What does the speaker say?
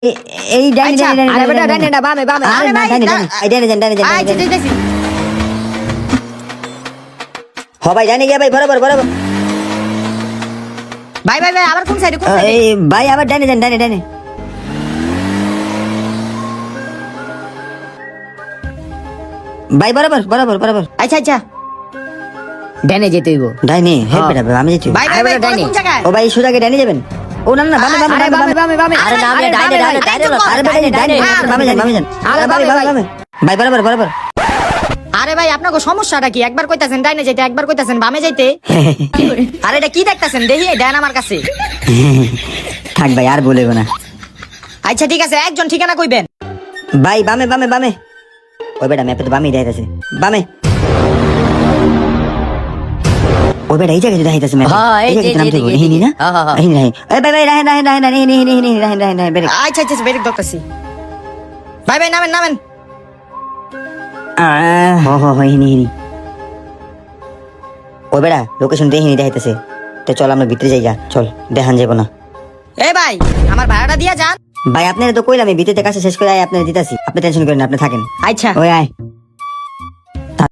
এই ডাইনি আচ্ছা, ডাইনি আরে বেটা ডাইনি না বামে বামে আরে আরে না ভাই ডাইনি ডাইনি এই ডাইনি ডাইনি ডাইনি আচ্ছা যাইতেছি হ ভাই ডাইনি গিয়া ভাই বরাবর বরাবর ভাই ভাই ভাই আবার কোন সাইডে এই ভাই আবার ডাইনি ডাইনি ডাইনি ডাইনি ভাই বরাবর বরাবর বরাবর আচ্ছা আচ্ছা ডাইনে যেতে হইব ডাইনি হ্যাঁ হ্যাঁ। বেটা আমি যাচ্ছি ভাই ভাই ভাই ডাইনি। কোন জায়গায় ও ভাই সোজাকে ডাইনি যাবেন ও না না বামে আরে বামে বামে বামে বামে আরে না, আমি ডাইনে, ডাইনে, ডাইনে, আরে বেটা ডাইনি বামে যান বামে যান আরে আরে ভাই বামে, বামে ভাই বরাবর বরাবর আরে ভাই আপনাকে সমস্যাটা কি একবার কইতাছেন ডাইনে যাইতে একবার কইতাছেন বামে যাইতে আরে এটা কি দেখতাছেন দেখি ডাইন আমার কাছে থাক ভাই আর বলেব না আচ্ছা ঠিক আছে একজন ঠিকানা কইবেন ভাই বামে বামে বামে ওই বেটা ম্যাপে তো বামেই দেখাইতেছে বামে ওই বেটা এই জায়গায় দেখাইতেছে ম্যাপে হ্যাঁ, এই যে, নাম এই তো দিকে, হিনি না হ্যাঁ, হ্যাঁ, হ্যাঁ। হিনি নাই এই ভাই ভাই রাহেন রাহেন রাহেন রাহেন হিনি হিনি হিনি রাহেন রাহেন রাহেন বেরে আচ্ছা আচ্ছা বেরিক দরকারছি ভাই ভাই নামেন নামেন হ হ হ হিনি হিনি ওই বেটা লোকেশন দিয়ে হিনি দেখাইতেছে তো চল আমরা ভিতরে যাই গা চল দেখান যাবো না এ ভাই আমার ভাড়াটা দিয়া যান ভাই আপনারা তো কইলাম ভিতরে কাছে শেষ করে আপনারা দিতাছি আপনি টেনশন করেন না আপনি থাকেন আচ্ছা ওই আয়